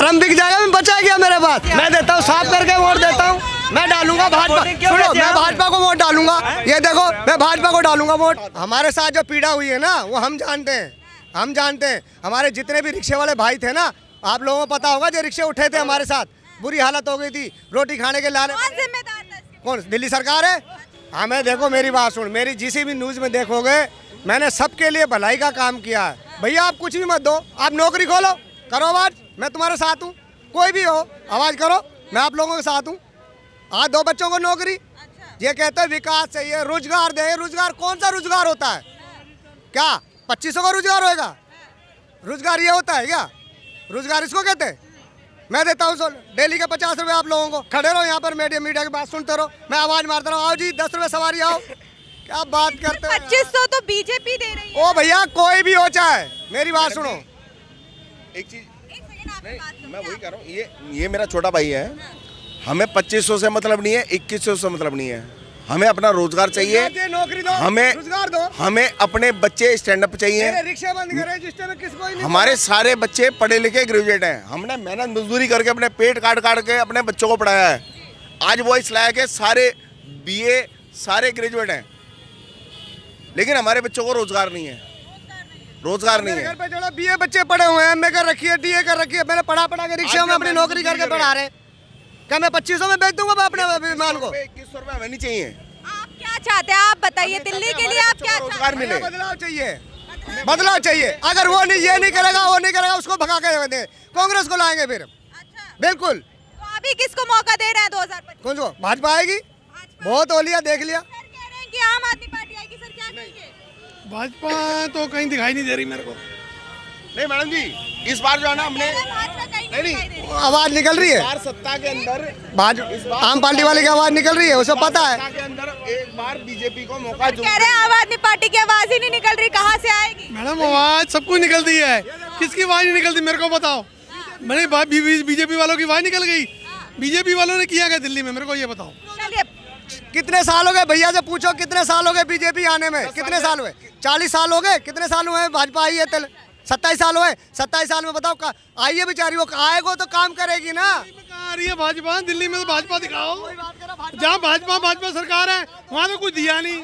Drum बिक जाएगा, मैं बचा गया मेरे पास। मैं देता हूँ, साफ करके वोट देता हूँ। मैं डालूंगा भाजपा, सुनो मैं भाजपा को वोट डालूंगा। ये देखो मैं भाजपा को डालूंगा वोट। हमारे साथ जो पीड़ा हुई है ना वो हम जानते हैं, हम जानते हैं। हमारे जितने भी रिक्शे वाले भाई थे ना, आप लोगों को पता होगा, जो रिक्शे उठे थे हमारे साथ, बुरी हालत हो गई थी, रोटी खाने के लाने। कौन जिम्मेदार था इसके? कौन? दिल्ली सरकार है। हमें देखो, मेरी बात सुन, मेरी जिस भी न्यूज़ में देखोगे, मैंने सबके लिए भलाई का काम किया है। भैया आप कुछ भी मत दो, आप नौकरी खोलो, करो आवाज, मैं तुम्हारे साथ हूँ। कोई भी हो आवाज करो, मैं आप लोगों के साथ हूँ। आज 2 बच्चों को नौकरी। ये कहते हैं विकास चाहिए, रोजगार दे। रोजगार कौन सा रोजगार होता है? क्या 2500 का रोजगार होएगा? रोजगार ये होता है क्या? रोजगार इसको कहते हैं? मैं देता हूँ डेली के 50 रुपये। आप लोगों को खड़े रहो यहाँ पर, मीडिया की बात सुनते रहो, मैं आवाज मारता रहा हूँ, आओ जी 10 रुपये सवारी आओ। क्या बात करते हो? 2500 तो बीजेपी दे रही है। ओ भैया कोई भी हो, चाहे मेरी बात सुनो। एक चीज एक सेकंड आपकी बात सुनो। मैं वही कह रहा हूँ, ये मेरा छोटा भाई है। हमें 2500 से मतलब नहीं है, 2100 से मतलब नहीं है। हमें अपना रोजगार चाहिए, नौकरी दो, हमें रोजगार दो। हमें अपने बच्चे स्टैंड अप चाहिए। रिक्शा बंद करे, रजिस्टर में किसको ही नहीं। हमारे सारे बच्चे पढ़े लिखे ग्रेजुएट हैं। हमने मेहनत मजदूरी करके अपने पेट काट काट के अपने बच्चों को पढ़ाया है। आज वो इस लायक है, सारे बीए सारे ग्रेजुएट हैं, लेकिन हमारे बच्चों को रोजगार नहीं है। रोजगार नहीं है। घर पे जो बीए बच्चे पढ़े हुए हैं, एमए कर रखी है, डीए कर रखी है, मैंने पढ़ा के रिक्शा में अपनी नौकरी करके पढ़ा रहे। क्या मैं 2500 में बेच दूंगा अपने विमान को? 2100 रुपये हमें नहीं चाहिए। आप क्या चाहते हैं? आप बताइए, दिल्ली के लिए आप क्या रोजगार चाहते मिले। बदलाव चाहिए, बदलाव चाहिए। अगर वो नहीं, ये नहीं करेगा, वो नहीं करेगा, उसको भगा के दे, कांग्रेस को लाएंगे फिर। अच्छा, बिल्कुल। तो अभी किसको मौका दे रहे हैं 2025? कौन को? भाजपा आएगी। बहुत हो लिया, देख लिया। सर कह रहे हैं कि आम आदमी पार्टी आएगी। सर क्या कहेंगे? भाजपा तो कहीं दिखाई नहीं दे रही मेरे को। नहीं मैडम जी, इस बार जो है ना हमने भाजपा कहीं नहीं, दिखाई दे रही है। आवाज निकल रही है, बार सत्ता के अंदर आम पार्टी वाले की आवाज निकल रही है, उसे पता है। सत्ता के अंदर एक बार बीजेपी को मौका कह रहे हैं आम आदमी पार्टी की आवाज ही नहीं निकल रही, कहाँ से आएगी? मैडम आवाज सबको निकलती है, किसकी आवाज नहीं निकलती मेरे को बताओ। मैंने बीजेपी वालों की आवाज निकल गई। बीजेपी वालों ने किया क्या दिल्ली में, मेरे को ये बताओ। चलिए, कितने साल हो गए भैया से पूछो, कितने साल हो गए बीजेपी आने में? कितने साल हुए? 40 साल हो गए। कितने साल हुए भाजपा आई है? 27 साल हुए। 27 साल में बताओ आई है बेचारी, वो आएगा तो काम करेगी ना। कहाँ आ रही है भाजपा? दिल्ली में तो भाजपा दिखाओ। जहाँ भाजपा सरकार है वहाँ तो कुछ दिया नहीं।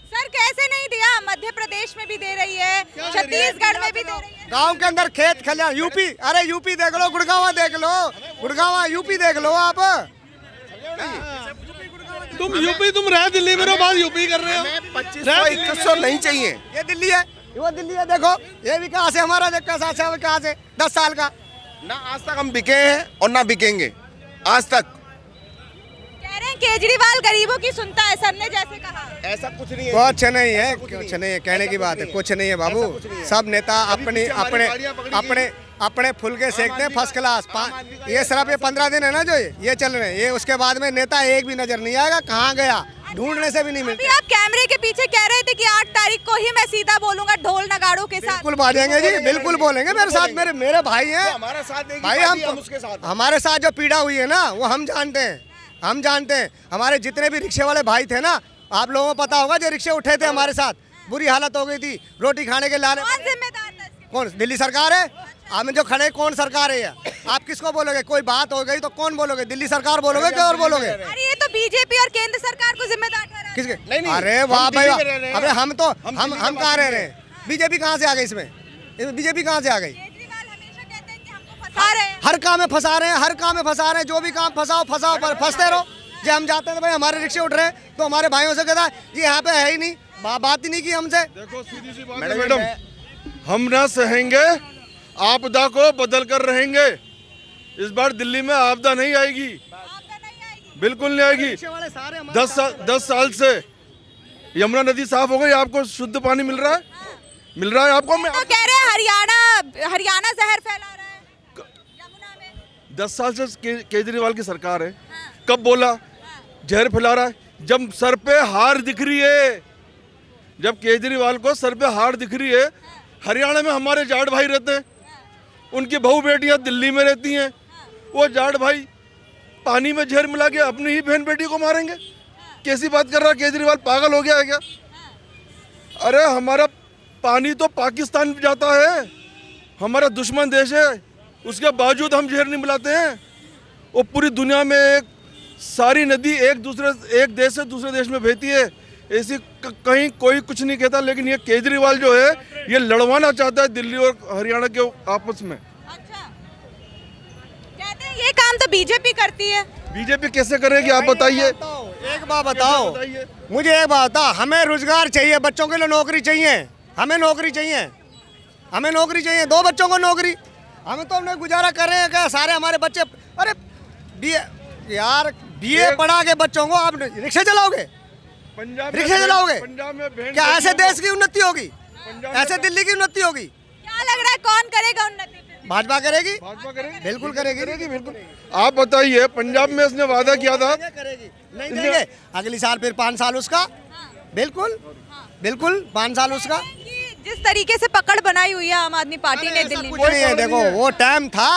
सर कैसे नहीं दिया? मध्य प्रदेश में भी दे रही है, छत्तीसगढ़ में भी दे रही है। गांव के अंदर खेत खलियान, यूपी, अरे यूपी देख लो, गुड़गांव देख लो, गुड़गांव यूपी देख लो आप। तुम यूपी, तुम रहे दिल्ली में, बात यूपी कर रहे हो। 2500 नहीं चाहिए। ये दिल्ली है, वो दिल्ली है, देखो ये विकास है हमारा, देखो कैसा विकास है 10 साल का। ना आज तक हम बिके हैं और ना बिकेंगे आज तक। कह रहे हैं केजरीवाल गरीबों की सुनता है, सर ने जैसे कहा। ऐसा कुछ नहीं है। कुछ नहीं है, कुछ नहीं है, कहने की बात है, कुछ नहीं है बाबू। सब नेता अपने अपने अपने अपने फुलके सेकते हैं फर्स्ट क्लास। ये सिर्फ ये 15 दिन है ना जो ये चल रहे हैं, ये उसके बाद में नेता एक भी नजर नहीं आएगा। कहाँ गया? ढूंढने से भी नहीं मिलता। अभी आप कैमरे के पीछे कह रहे थे कि 8 तारीख को ही मैं सीधा बोलूंगा ढोल नगाड़ों के साथ। बिल्कुल बाजेंगे जी, बिल्कुल बोलेंगे। मेरे साथ मेरे भाई हैं, हमारा साथ देगी भाई पार्टी, हम उसके साथ। हमारे साथ जो पीड़ा हुई है ना वो हम जानते हैं, हम जानते हैं। हमारे जितने भी रिक्शे वाले भाई थे ना, आप लोगों को पता होगा, जो रिक्शे उठे थे हमारे साथ, बुरी हालत हो गई थी, रोटी खाने के लाने। कौन जिम्मेदार था इसके? कौन? दिल्ली सरकार है। हमें जो खड़े, कौन सरकार है? आप किसको बोलोगे? कोई बात हो गई तो कौन बोलोगे? दिल्ली सरकार बोलोगे क्या और बोलोगे? अरे ये तो बीजेपी और केंद्र सरकार को जिम्मेदार ठहरा। किसके? नहीं, अरे वाह भाई, दिल्ली में रह रहे हैं। अरे हम दिल्ली में कहाँ रह रहे हैं? बीजेपी कहाँ से आ गई इसमें? बीजेपी कहाँ से आ गई? केजरीवाल हमेशा कहते हैं कि हमको फंसा रहे हैं। हर काम में फंसा रहे हैं, हर काम में फंसा रहे हैं। जो भी काम फंसाओ पर फंसते रहो। जब हम जाते हैं तो भाई हमारे रिक्शे उठ रहे हैं तो हमारे भाइयों से कहता है ये यहाँ पे है ही नहीं, बात ही नहीं की हमसे। देखो सीधी सी बात है मैडम, हम ना सहेंगे, आपदा को बदल कर रहेंगे। इस बार दिल्ली में आपदा नहीं आएगी, आपदा नहीं आएगी। बिल्कुल नहीं आएगी। 10 साल से यमुना नदी साफ हो गई, आपको शुद्ध पानी मिल रहा है, मिल रहा है आपको। तो कह रहे हैं हरियाणा जहर फैला रहा है यमुना में। 10 साल से केजरीवाल की सरकार है, कब बोला जहर फैला रहा है? जब सर पे हार दिख रही है, जब केजरीवाल को सर पे हार दिख रही है। हरियाणा में हमारे जाट भाई रहते हैं, उनकी बहू बेटियां दिल्ली में रहती हैं, वो जाट भाई पानी में जहर मिला के अपनी ही बहन बेटी को मारेंगे। कैसी बात कर रहा है केजरीवाल? पागल हो गया है क्या? अरे हमारा पानी तो पाकिस्तान जाता है, हमारा दुश्मन देश है, उसके बावजूद हम जहर नहीं मिलाते हैं। वो पूरी दुनिया में एक सारी नदी एक देश से दूसरे देश में बहती है, ऐसी कहीं कोई कुछ नहीं कहता। लेकिन ये केजरीवाल जो है ये लड़वाना चाहता है दिल्ली और हरियाणा के आपस में। अच्छा, कहते हैं ये काम तो बीजेपी करती है। बीजेपी कैसे करेगी आप बताइए? एक बात बताओ, मुझे एक बात बताओ, हमें रोजगार चाहिए, बच्चों के लिए नौकरी चाहिए, हमें नौकरी चाहिए, हमें नौकरी चाहिए, 2 बच्चों को नौकरी। हमें तो हमने गुजारा कर रहे हैं क्या? सारे हमारे बच्चे, अरे बीए पढ़ा के बच्चों को आप रिक्शा चलाओगे, रिक्शा चलाओगे? पंजाब में क्या ऐसे देश की उन्नति होगी? ऐसे दिल्ली की उन्नति होगी? क्या लग रहा है कौन करेगा उन्नति? भाजपा करेगी, भाजपा करेगी, बिल्कुल करेगी, बिल्कुल। आप बताइए, पंजाब में इसने वादा किया था, करेगी, नहीं देंगे अगली साल, फिर 5 साल उसका, बिल्कुल बिल्कुल 5 साल उसका। कि जिस तरीके से पकड़ बनाई हुई है आम आदमी पार्टी ने दिल्ली कुछ में, नहीं है, देखो वो टाइम था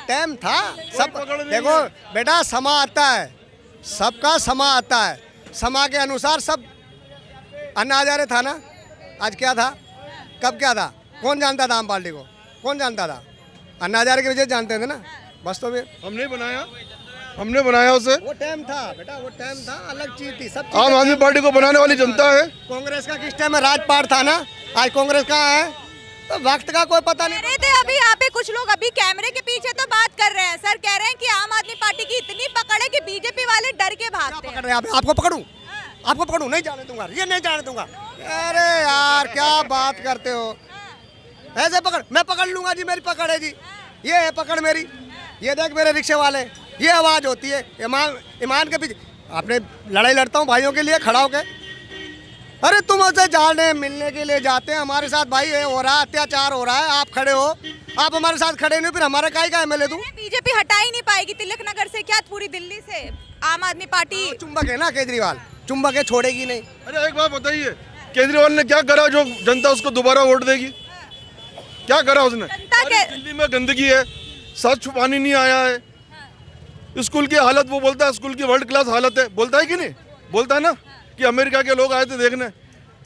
सब। देखो बेटा, समा आता है, सबका समा आता है, समा के अनुसार सब। अन्ना हजारे था ना, आज क्या था, कब क्या था, कौन जानता था आम पार्टी को? कौन जानता था? अन्ना हजारे की वजह से जानते थे ना, बस। तो फिर हमने बनाया उसे। वो टाइम था बेटा, वो टाइम था, अलग चीज थी, सब। आम आदमी पार्टी को बनाने वाली जनता है। कांग्रेस का किस टाइम में राजपाट था ना, आज कांग्रेस कहाँ है? तो वक्त का कोई पता नहीं। कह रहे थे अभी यहाँ पे कुछ लोग अभी कैमरे के पीछे तो बात कर रहे हैं सर, कह रहे हैं कि आम आदमी पार्टी की इतनी पकड़ है कि बीजेपी वाले डर के भागते हैं। पकड़ रहे हैं आपको पकड़ूं? आपको पकड़ूं? नहीं जाने दूंगा, ये नहीं जाने दूंगा। अरे यार क्या बात करते हो, ऐसे पकड़, मैं पकड़ लूंगा जी, मेरी पकड़ है जी, ये है पकड़ मेरी। ये देख मेरे रिक्शे वाले, ये आवाज होती है ईमान के पीछे। आपने लड़ाई लड़ता हूँ भाइयों के लिए खड़ा होके, अरे तुम उसे जाने मिलने के लिए जाते हैं, हमारे साथ भाई है हो रहा है, अत्याचार हो रहा है, आप खड़े हो, आप हमारे साथ खड़े नहीं, फिर हमारा काहे का एमएलए दूं? बीजेपी हटा ही नहीं पाएगी तिलक नगर से, क्या पूरी दिल्ली से आम आदमी पार्टी चुंबक है ना केजरीवाल, चुंबक है, छोड़ेगी नहीं। अरे एक बात बताइए, केजरीवाल ने क्या करा जो जनता उसको दोबारा वोट देगी? क्या करा उसने? दिल्ली में गंदगी है, स्वच्छ पानी नहीं आया है, स्कूल की हालत, वो बोलता है स्कूल की वर्ल्ड क्लास हालत है, बोलता है कि नहीं? बोलता है ना कि अमेरिका के लोग आए थे देखने।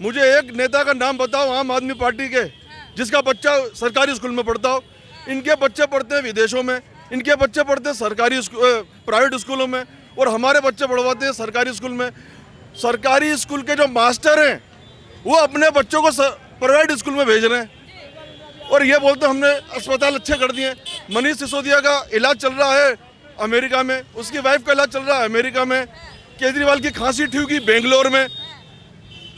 मुझे एक नेता का नाम बताओ आम आदमी पार्टी के जिसका बच्चा सरकारी स्कूल में पढ़ता हो। इनके बच्चे पढ़ते हैं विदेशों में, इनके बच्चे पढ़ते हैं सरकारी प्राइवेट स्कूलों में, और हमारे बच्चे पढ़वाते हैं सरकारी स्कूल में। सरकारी स्कूल के जो मास्टर हैं वो अपने बच्चों को प्राइवेट स्कूल में भेज रहे हैं, और ये बोलते हैं हमने अस्पताल अच्छे कर दिए। मनीष सिसोदिया का इलाज चल रहा है अमेरिका में, उसकी वाइफ का इलाज चल रहा है अमेरिका में। केजरीवाल की खांसी ठीक हुई बेंगलोर में।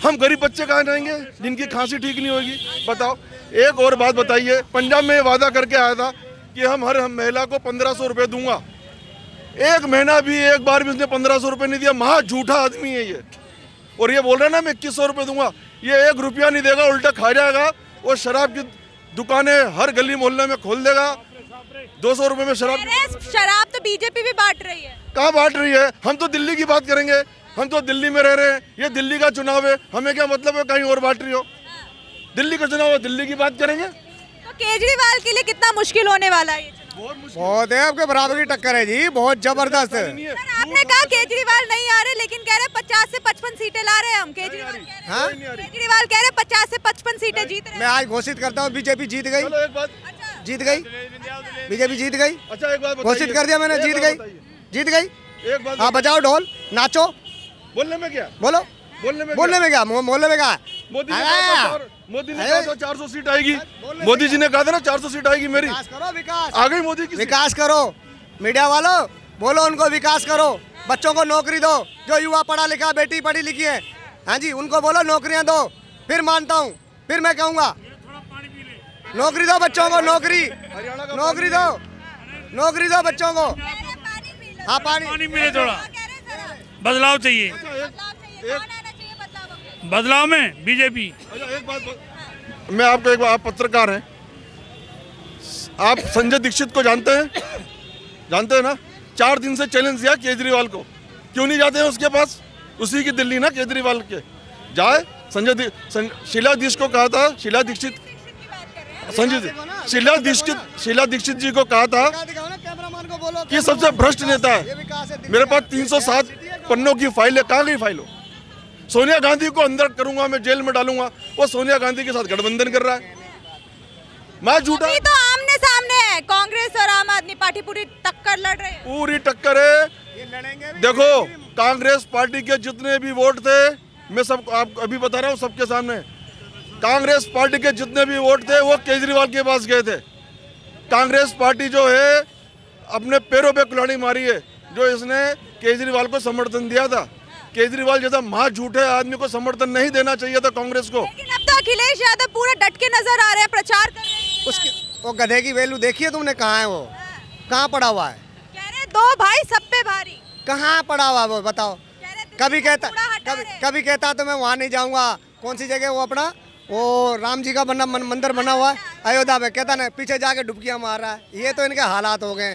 हम गरीब बच्चे कहाँ जाएंगे जिनकी खांसी ठीक नहीं होगी? बताओ। एक और बात बताइए, पंजाब में ये वादा करके आया था कि हम हर महिला को 1500 रुपये दूंगा। एक महीना भी एक बार भी उसने 1500 रुपये नहीं दिया। महा झूठा आदमी है ये। और ये बोल रहा है ना मैं 2100 रुपये दूंगा, ये 1 रुपया नहीं देगा, उल्टा खा जाएगा। और शराब की दुकानें हर गली मोहल्ले में खोल देगा। 200 रुपये में शराब तो बीजेपी भी बांट रही है। कहाँ बांट रही है? हम तो दिल्ली की बात करेंगे, हम तो दिल्ली में रह रहे हैं, ये दिल्ली का चुनाव है, हमें क्या मतलब है कहीं और बांट रही हो? दिल्ली का चुनाव है, दिल्ली की बात करेंगे। तो केजरीवाल के लिए कितना मुश्किल होने वाला है ये चुनाव? बहुत है, आपके बराबर की टक्कर है जी, बहुत जबरदस्त है। सर आपने कहा केजरीवाल नहीं आ रहे, लेकिन कह रहे 50 से 55 सीटें ला रहे हैं हम। केजरीवाल कह रहे 50 से 55 सीटें जीत रहे हैं। मैं आज घोषित करता हूँ बीजेपी जीत गई, चलो एक बात, जीत गई, बीजेपी जीत गई। अच्छा एक बात घोषित कर दिया मैंने, जीत गई, जीत गई। एक बात हाँ बजाओ ढोल, नाचो। बोलने में क्या? बोलो, बोलने में बोलने में क्या? बोलने में क्या? मोदी ने कहा था 400 सीट आएगी। मोदी जी ने कहा था ना 400 सीट आएगी मेरी। विकास करो, विकास आ गई मोदी की। विकास करो। मीडिया वालों बोलो उनको विकास करो, बच्चों को नौकरी दो, जो युवा पढ़ा लिखा बेटी पढ़ी लिखी है, हाँ जी उनको बोलो नौकरियां दो, फिर मानता हूँ, फिर मैं कहूँगा नौकरी दो बच्चों को, नौकरी नौकरी दो, नौकरी दो बच्चों को। हाँ पानी मिले, थोड़ा बदलाव चाहिए। बदलाव में बीजेपी। अच्छा एक बात मैं आपको एक बार, आप पत्रकार हैं, आप संजय दीक्षित को जानते हैं? जानते हैं ना? 4 दिन से चैलेंज दिया केजरीवाल को, क्यों नहीं जाते हैं उसके पास? उसी की दिल्ली ना केजरीवाल के, जाए। शीला दीक्षित को कहा था, शीला दीक्षित शीला दीक्षित जी को कहा था कि सबसे भ्रष्ट नेता है, मेरे पास 307 पन्नों की फाइल है, कहाँ गई फाइल हो? सोनिया गांधी को अंदर करूंगा मैं, जेल में डालूंगा, वो सोनिया गांधी के साथ गठबंधन कर रहा है। मैं झूठा अभी तो आमने सामने है, कांग्रेस और आम आदमी पार्टी पूरी टक्कर लड़ रही है। पूरी टक्कर है। ये लड़ेंगे भी। देखो कांग्रेस पार्टी के जितने भी वोट थे, मैं सब आप अभी बता रहा हूँ सबके सामने, कांग्रेस पार्टी के जितने भी वोट थे वो केजरीवाल के पास गए थे। कांग्रेस पार्टी जो है अपने पैरों पे कुल्हाड़ी मारी है, जो इसने केजरीवाल को समर्थन दिया था। केजरीवाल जैसा महा झूठे आदमी को समर्थन नहीं देना चाहिए था कांग्रेस को। लेकिन अब तो अखिलेश यादव पूरा डट के नजर आ रहे हैं, प्रचार कर रहे हैं। उसकी वो गधे की वैल्यू देखिए तुमने, कहाँ है वो, कहाँ पड़ा हुआ है, कह रहे दो भाई सब पे भारी। कहाँ पड़ा हुआ है वो बताओ। कह रहे कभी कहता कूड़ा हटा रहे हैं। कभी कहता तो मैं वहाँ नहीं जाऊँगा, कौन सी जगह वो अपना वो राम जी का मंदिर बना हुआ है अयोध्या में, कहता ना पीछे जाके डुबकियाँ मार रहा है। ये तो इनके हालात हो गए।